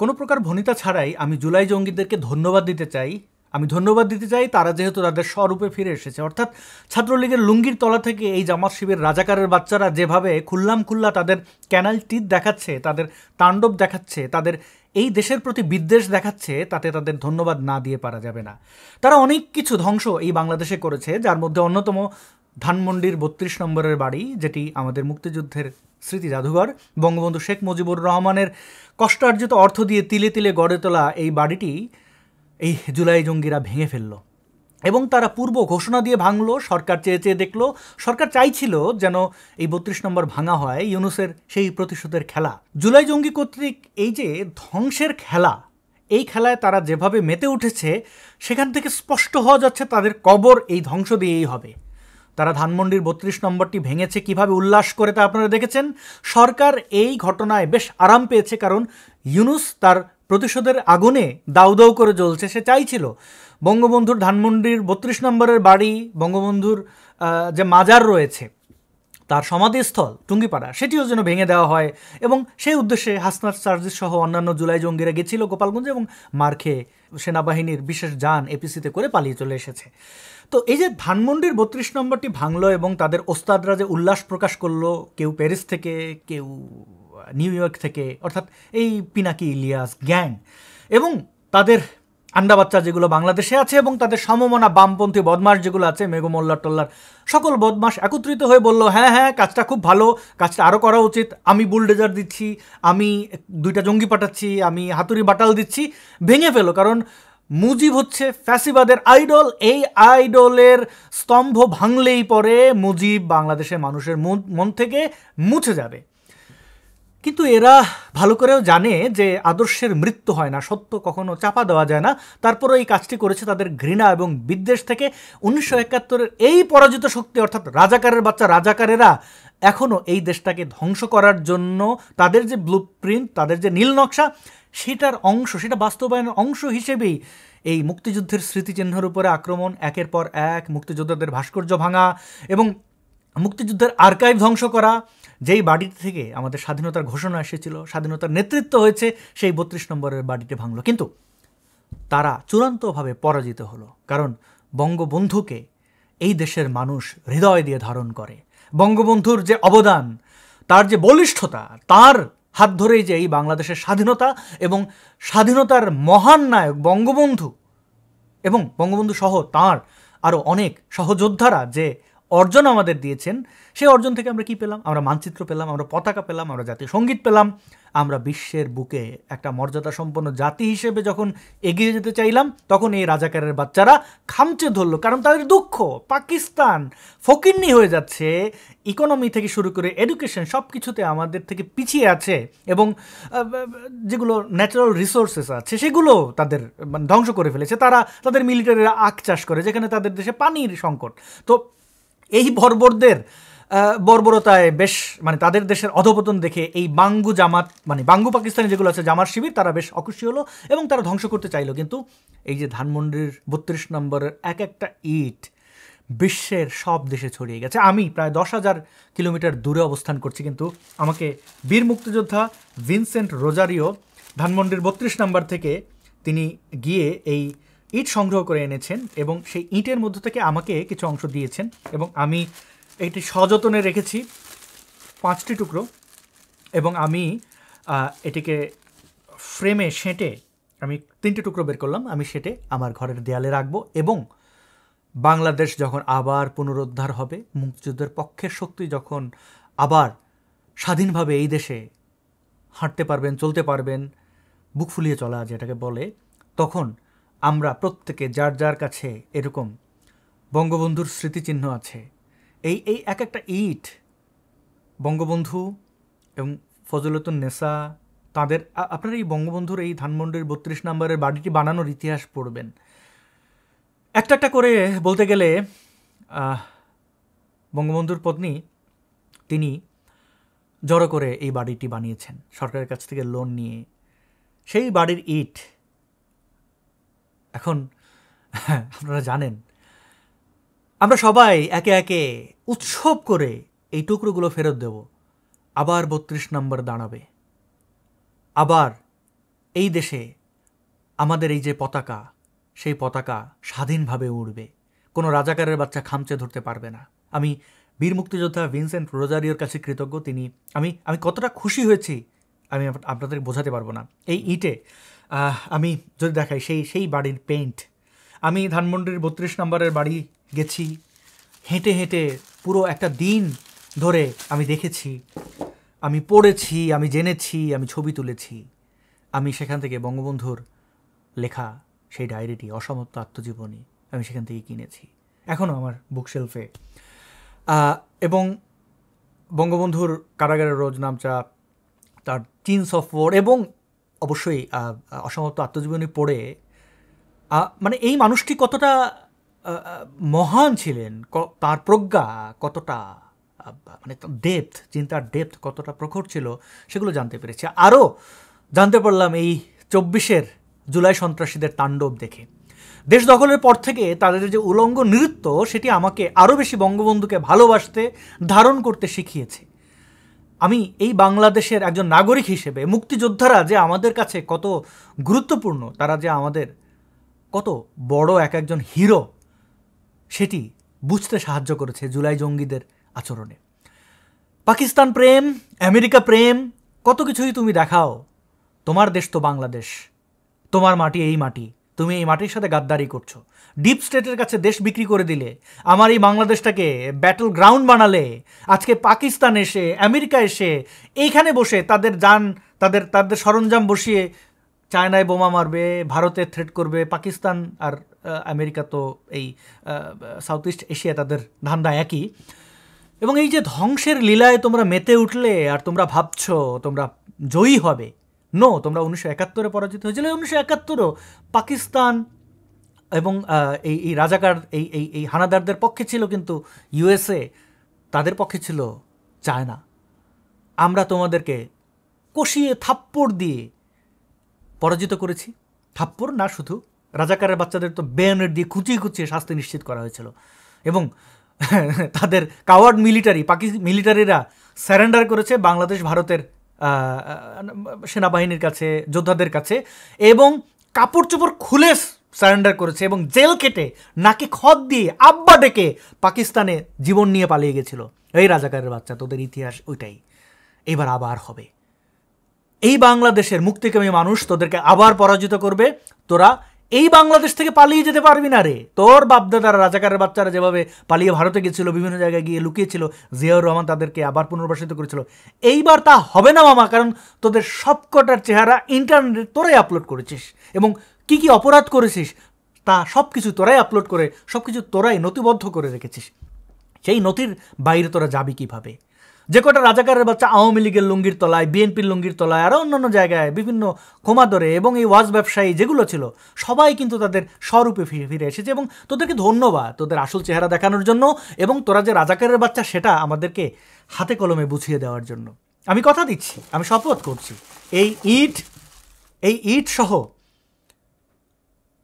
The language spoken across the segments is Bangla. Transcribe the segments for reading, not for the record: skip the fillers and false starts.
কোনো প্রকার ভনিতা ছাড়াই আমি জুলাই জঙ্গিদেরকে ধন্যবাদ দিতে চাই। আমি ধন্যবাদ দিতে চাই তারা যেহেতু তাদের স্বরূপে ফিরে এসেছে, অর্থাৎ ছাত্রলীগের লুঙ্গির তলা থেকে এই জামাত শিবির রাজাকারের বাচ্চারা যেভাবে খুল্লা তাদের ক্যানাল টিথ দেখাচ্ছে, তাদের তাণ্ডব দেখাচ্ছে, তাদের এই দেশের প্রতি বিদ্বেষ দেখাচ্ছে, তাতে তাদের ধন্যবাদ না দিয়ে পারা যাবে না। তারা অনেক কিছু ধ্বংস এই বাংলাদেশে করেছে, যার মধ্যে অন্যতম ধানমন্ডির ৩২ নম্বরের বাড়ি, যেটি আমাদের মুক্তিযুদ্ধের স্মৃতি জাদুঘর। বঙ্গবন্ধু শেখ মুজিবুর রহমানের কষ্টার্জিত অর্থ দিয়ে তিলে তিলে গড়ে তোলা এই বাড়িটি এই জুলাই জঙ্গিরা ভেঙে ফেলল এবং তারা পূর্ব ঘোষণা দিয়ে ভাঙলো। সরকার চেয়ে চেয়ে দেখলো, সরকার চাইছিল যেন এই ৩২ নম্বর ভাঙা হয়, ইউনুসের সেই প্রতিশোধের খেলা। জুলাই জঙ্গি কর্তৃক এই যে ধ্বংসের খেলা, এই খেলায় তারা যেভাবে মেতে উঠেছে, সেখান থেকে স্পষ্ট হওয়া যাচ্ছে তাদের কবর এই ধ্বংস দিয়েই হবে। তারা ধানমন্ডির ৩২ নম্বরটি ভেঙেছে কিভাবে উল্লাস করে তা আপনারা দেখেছেন। সরকার এই ঘটনায় বেশ আরাম পেয়েছে, কারণ ইউনুস তার প্রতিশোধের আগুনে দাউ দাউ করে জ্বলছে। সে চাইছিল বঙ্গবন্ধুর ধানমন্ডির ৩২ নম্বরের বাড়ি, বঙ্গবন্ধুর যে মাজার রয়েছে, তার সমাধিস্থল টুঙ্গিপাড়া, সেটিও যেন ভেঙে দেওয়া হয়, এবং সেই উদ্দেশ্যে হাসনাত সার্জিস সহ অন্যান্য জুলাই জঙ্গিরা গেছিল গোপালগঞ্জে এবং মার খেয়ে সেনাবাহিনীর বিশেষ যান এপিসিতে করে পালিয়ে চলে এসেছে। তো এই যে ধানমন্ডির ৩২ নম্বরটি ভাঙলো এবং তাদের ওস্তাদরা যে উল্লাস প্রকাশ করলো, কেউ প্যারিস থেকে, কেউ নিউ ইয়র্ক থেকে, অর্থাৎ এই পিনাকি ইলিয়াস গ্যাং এবং তাদের আন্ডা বাচ্চা যেগুলো বাংলাদেশে আছে এবং তাদের সমমনা বামপন্থী বদমাস যেগুলো আছে, মেঘো মোল্লার টোল্লার সকল বদমাস একত্রিত হয়ে বলল, হ্যাঁ কাজটা খুব ভালো, কাজটা আরও করা উচিত, আমি বুলডোজার দিচ্ছি, আমি 2টা জঙ্গি পাঠাচ্ছি, আমি হাতুড়ি বাটাল দিচ্ছি, ভেঙে ফেলো। কারণ মুজিব হচ্ছে ফ্যাসিবাদের আইডল, এই আইডলের স্তম্ভ ভাঙলেই পরে মুজিব বাংলাদেশের মানুষের মন থেকে মুছে যাবে। কিন্তু এরা ভালো করেও জানে যে আদর্শের মৃত্যু হয় না, সত্য কখনো চাপা দেওয়া যায় না। তারপরও এই কাজটি করেছে তাদের ঘৃণা এবং বিদ্বেষ থেকে। 1971-এর এই পরাজিত শক্তি, অর্থাৎ রাজাকারের বাচ্চা রাজাকারেরা এখনও এই দেশটাকে ধ্বংস করার জন্য তাদের যে ব্লুপ্রিন্ট, তাদের যে নীল নকশা, সেটার অংশ, সেটা বাস্তবায়নের অংশ হিসেবেই এই মুক্তিযুদ্ধের স্মৃতিচিহ্নের উপরে আক্রমণ, একের পর এক মুক্তিযোদ্ধাদের ভাস্কর্য ভাঙা এবং মুক্তিযুদ্ধের আর্কাইভ ধ্বংস করা। যেই বাড়িটি থেকে আমাদের স্বাধীনতার ঘোষণা এসেছিল, স্বাধীনতার নেতৃত্ব হয়েছে, সেই ৩২ নম্বরের বাড়িটি ভাঙলো। কিন্তু তারা চূড়ান্তভাবে পরাজিত হলো, কারণ বঙ্গবন্ধুকে এই দেশের মানুষ হৃদয় দিয়ে ধারণ করে। বঙ্গবন্ধুর যে অবদান, তার যে বলিষ্ঠতা, তার হাত ধরেই যে এই বাংলাদেশের স্বাধীনতা এবং স্বাধীনতার মহান নায়ক বঙ্গবন্ধু এবং বঙ্গবন্ধু সহ তাঁর আরও অনেক সহযোদ্ধারা যে অর্জন আমাদের দিয়েছেন, সেই অর্জন থেকে আমরা কি পেলাম? আমরা মানচিত্র পেলাম, আমরা পতাকা পেলাম, আমরা জাতীয় সঙ্গীত পেলাম। আমরা বিশ্বের বুকে একটা মর্যাদা সম্পন্ন জাতি হিসেবে যখন এগিয়ে যেতে চাইলাম, তখন এই রাজাকারের বাচ্চারা খামচে ধরল। কারণ তাদের দুঃখ, পাকিস্তান ফকিন্নি হয়ে যাচ্ছে, ইকোনমি থেকে শুরু করে এডুকেশন সব কিছুতে আমাদের থেকে পিছিয়ে আছে, এবং যেগুলো ন্যাচারাল রিসোর্সেস আছে সেগুলো তাদের ধ্বংস করে ফেলেছে। তারা তাদের মিলিটারিরা আখ চাষ করে, যেখানে তাদের দেশে পানির সংকট। তো এই বর্বরতায় বেশ তাদের দেশের অধপতন দেখে এই বাঙ্গু জামাত, বাঙ্গু পাকিস্তানি যেগুলো আছে জামার শিবির, তারা বেশ অখুশি হলো এবং তারা ধ্বংস করতে চাইলো। কিন্তু এই যে ধানমন্ডির ৩২ নম্বরের এক একটা ইট বিশ্বের সব দেশে ছড়িয়ে গেছে। আমি প্রায় 10,000 কিলোমিটার দূরে অবস্থান করছি, কিন্তু আমাকে বীর মুক্তিযোদ্ধা ভিনসেন্ট রোজারিও ধানমন্ডির ৩২ নম্বর থেকে তিনি গিয়ে এই ইট সংগ্রহ করে এনেছেন এবং সেই ইটের মধ্য থেকে আমাকে কিছু অংশ দিয়েছেন এবং আমি এইটি সযত্নে রেখেছি, 5টি টুকরো, এবং আমি এটিকে ফ্রেমে সেঁটে আমি 3টে টুকরো বের করলাম, আমি সেটে আমার ঘরের দেয়ালে রাখবো। এবং বাংলাদেশ যখন আবার পুনরুদ্ধার হবে, মুক্তিযুদ্ধের পক্ষের শক্তি যখন আবার স্বাধীনভাবে এই দেশে হাঁটতে পারবেন, চলতে পারবেন, বুক ফুলিয়ে চলা যেটাকে বলে, তখন আমরা প্রত্যেকে যার যার কাছে এরকম বঙ্গবন্ধুর স্মৃতিচিহ্ন আছে, এই এক একটা ইট বঙ্গবন্ধু এবং ফজলুন্নেসা তাদের, আপনারা এই বঙ্গবন্ধুর এই ধানমন্ডির ৩২ নম্বরের বাড়িটি বানানোর ইতিহাস পড়বেন। একটা একটা করে বলতে গেলে বঙ্গবন্ধুর পত্নী তিনি জড়ো করে এই বাড়িটি বানিয়েছেন সরকারের কাছ থেকে লোন নিয়ে। সেই বাড়ির ইট এখন আপনারা জানেন, আমরা সবাই একে একে উৎসব করে এই টুকরোগুলো ফেরত দেব। আবার ৩২ নম্বর দাঁড়াবে, আবার এই দেশে আমাদের এই যে পতাকা, সেই পতাকা স্বাধীনভাবে উড়বে, কোনো রাজাকারের বাচ্চা খামচে ধরতে পারবে না। আমি বীর মুক্তিযোদ্ধা ভিনসেন্ট রোজারিওর কাছে কৃতজ্ঞ। আমি কতটা খুশি হয়েছি আমি আপনাদের বোঝাতে পারবো না। এই ইটে আমি যদি দেখাই সেই বাড়ির পেইন্ট, আমি ধানমন্ডির 32 নম্বরের বাড়ি গেছি, হেঁটে হেঁটে পুরো একটা দিন ধরে আমি দেখেছি, আমি পড়েছি, আমি জেনেছি, আমি ছবি তুলেছি। আমি সেখান থেকে বঙ্গবন্ধুর লেখা সেই ডায়েরিটি, অসমাপ্ত আত্মজীবনী, আমি সেখান থেকে কিনেছি, এখনও আমার বুকশেলফে। এবং বঙ্গবন্ধুর কারাগারের রোজ নামচা, তার চিনস অফ ওয়ার, এবং অবশ্যই অসমাপ্ত আত্মজীবনী পড়ে মানে এই মানুষটি কতটা মহান ছিলেন, তার প্রজ্ঞা কতটা, মানে ডেপথ, চিন্তার ডেপথ কতটা প্রখর ছিল, সেগুলো জানতে পেরেছি। আরও জানতে পারলাম এই 24 জুলাই সন্ত্রাসীদের তাণ্ডব দেখে। দেশ দখলের পর থেকে তাদের যে উলঙ্গ নৃত্য, সেটি আমাকে আরও বেশি বঙ্গবন্ধুকে ভালোবাসতে, ধারণ করতে শিখিয়েছে। আমি এই বাংলাদেশের একজন নাগরিক হিসেবে মুক্তিযোদ্ধারা যে আমাদের কাছে কত গুরুত্বপূর্ণ, তারা যে আমাদের কত বড় একজন হিরো, সেটি বুঝতে সাহায্য করেছে জুলাই জঙ্গিদের আচরণে। পাকিস্তান প্রেম, আমেরিকা প্রেম, কত কিছুই তুমি দেখাও, তোমার দেশ তো বাংলাদেশ, তোমার মাটি এই মাটি, তুমি এই মাটির সাথে গাদ্দারি করছো। ডিপ স্টেটের কাছে দেশ বিক্রি করে দিলে, আমার এই বাংলাদেশটাকে ব্যাটল গ্রাউন্ড বানালে, আজকে পাকিস্তান এসে, আমেরিকা এসে এইখানে বসে তাদের তাদের সরঞ্জাম বসিয়ে চায়নায় বোমা মারবে, ভারতে থ্রেট করবে। পাকিস্তান আর আমেরিকা তো এই সাউথ ইস্ট এশিয়া, তাদের ধান্দা একই। এবং এই যে ধ্বংসের লীলায় তোমরা মেতে উঠলে আর তোমরা ভাবছো তোমরা জয়ী হবে, নো, তোমরা 1971-এ পরাজিত হয়েছিল। 1971-ও পাকিস্তান এবং এই রাজাকার এই হানাদারদের পক্ষে ছিল, কিন্তু ইউএসএ তাদের পক্ষে ছিল চায়না। আমরা তোমাদেরকে কষিয়ে থাপ্পড় দিয়ে পরাজিত করেছি। থাপ্পড় না, শুধু রাজাকারের বাচ্চাদের তো বেয়নেট দিয়ে কুচিয়ে কুচিয়ে শাস্তি নিশ্চিত করা হয়েছিল। এবং তাদের কাওয়ার্ড মিলিটারিরা স্যারেন্ডার করেছে বাংলাদেশ ভারতের সেনাবাহিনীর কাছে, যোদ্ধাদের কাছে, এবং কাপড় চোপড় খুলে সারেন্ডার করেছে, এবং জেল কেটে নাকে খত দিয়ে আব্বা ডেকে পাকিস্তানে জীবন নিয়ে পালিয়ে গেছিল। এই রাজাকারের বাচ্চা, তোদের ইতিহাস ওইটাই এবার আবার হবে। এই বাংলাদেশের মুক্তিকামী মানুষ তোদেরকে আবার পরাজিত করবে। তোরা এই বাংলাদেশ থেকে পালিয়ে যেতে পারবি না রে। তোর বাপদাদারা, রাজাকারের বাচ্চারা যেভাবে পালিয়ে ভারতে গেছিল, বিভিন্ন জায়গায় গিয়ে লুকিয়েছিল, জিয়াউর রহমান তাদেরকে আবার পুনর্বাসিত করেছিল, এইবার তা হবে না মামা। কারণ তোদের সবকটার চেহারা ইন্টারনেটে তোরাই আপলোড করেছিস, এবং কি কি অপরাধ করেছিস তা সব কিছু তোরাই আপলোড করে, সব কিছু তোরাই নথিবদ্ধ করে রেখেছিস। সেই নথির বাইরে তোরা যাবি কিভাবে? যে কটা রাজাকারের বাচ্চা আওয়ামী লীগের লুঙ্গির তলায়, বিএনপির লুঙ্গির তলায়, আরও অন্যান্য জায়গায় বিভিন্ন ক্ষমাদরে, এবং এই ওয়াজ ব্যবসায়ী যেগুলো ছিল, সবাই কিন্তু তাদের স্বরূপে ফিরে এসেছে। এবং তোদেরকে ধন্যবাদ তোদের আসল চেহারা দেখানোর জন্য, এবং তোরা যে রাজাকারের বাচ্চা সেটা আমাদেরকে হাতে কলমে বুঝিয়ে দেওয়ার জন্য। আমি কথা দিচ্ছি, আমি শপথ করছি, এই ইট সহ,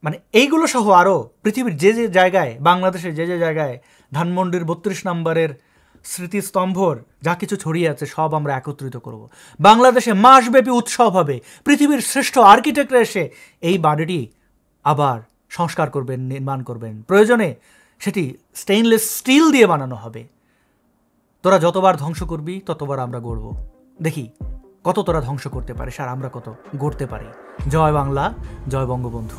মানে এইগুলো সহ আরও পৃথিবীর যে যে জায়গায়, বাংলাদেশের যে যে জায়গায় ধানমন্ডির 32 নম্বরের স্মৃতিস্তম্ভর যা কিছু ছড়িয়ে আছে, সব আমরা একত্রিত করব। বাংলাদেশে মাসব্যাপী উৎসব হবে। পৃথিবীর শ্রেষ্ঠ আর্কিটেক্টরা এসে এই বাড়িটি আবার সংস্কার করবেন, নির্মাণ করবেন। প্রয়োজনে সেটি স্টেইনলেস স্টিল দিয়ে বানানো হবে। তোরা যতবার ধ্বংস করবি ততবার আমরা গড়ব। দেখি কত তোরা ধ্বংস করতে পারিস আর আমরা কত গড়তে পারি। জয় বাংলা, জয় বঙ্গবন্ধু।